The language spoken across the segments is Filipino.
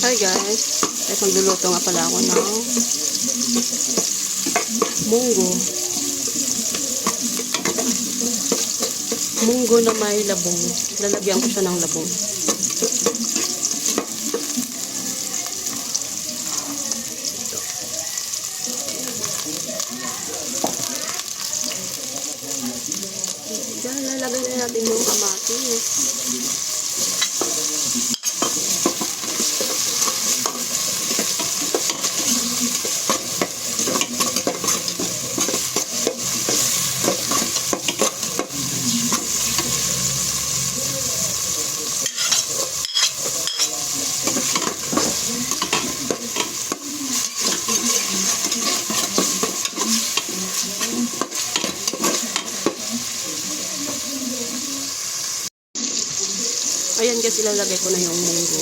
Hi guys, ay magluluto nga pala ako ng munggo. Munggo na may labong. Lalagyan ko siya ng labong. Diyan, lalagay na natin yung kamatis. Ayan guys, ilalagay ko na yung munggo.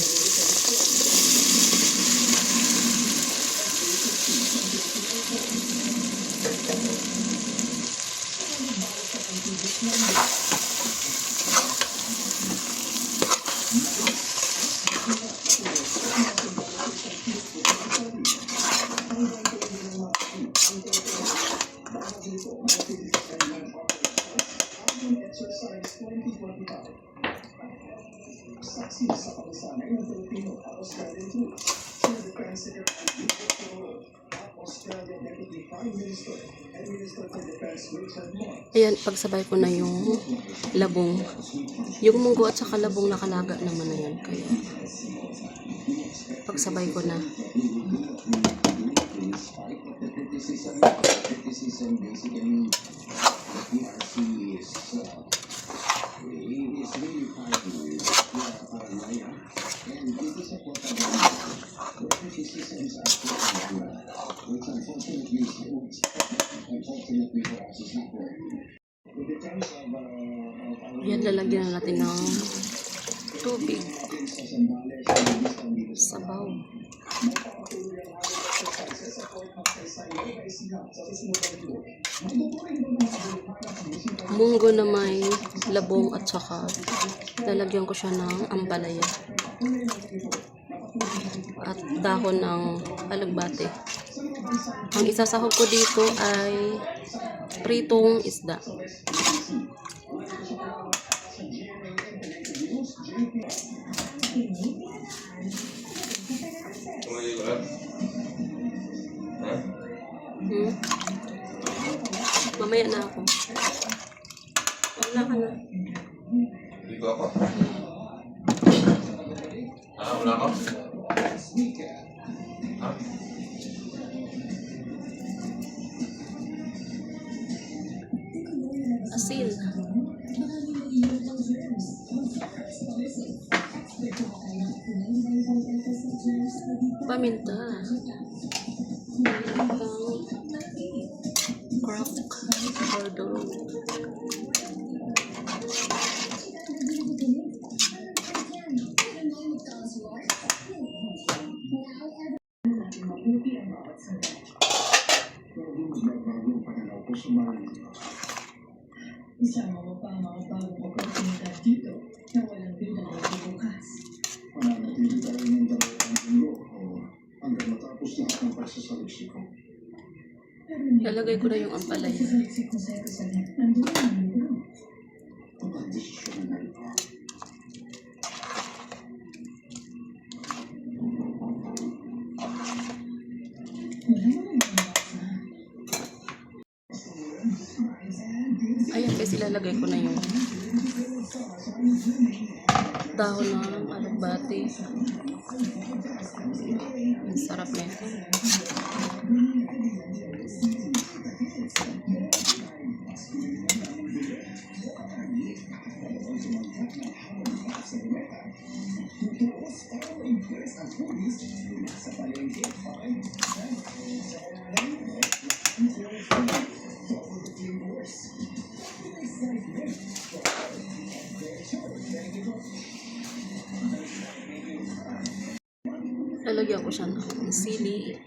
Ayan, pagsabay ko na yung labong. Yung munggo at saka labong nakalaga naman na yan. Kaya, pagsabay ko na. Yan, lalagyan na natin ng tubig. Sabaw. Munggo na may labong at saka lalagyan ko siya ng ampalaya at dahon ng alagbate. Ang isasahog ko dito ay pritong isda. Mamaya na ako. Wala ka na. Dito ako? Wala ako? Asin. Paminta. Craft powder. Isama mo pa ang mga bagong oportunidad dito na walang bidang bukas. Mananatili tayo ng dalawang linggo o hanggang matapos lahat ng pagsasaliksik ko. Lalagay ko na yung ampalaya. Sasaliksik ko sa Jerusalem. Nandun ang libro. Ang desisyon na ito. Wala naman ang basa. Ayan guys, ilalagay ko na yung dahon ng alagbate. Ang sarap na ito. Lalagyan ko siya ng sili.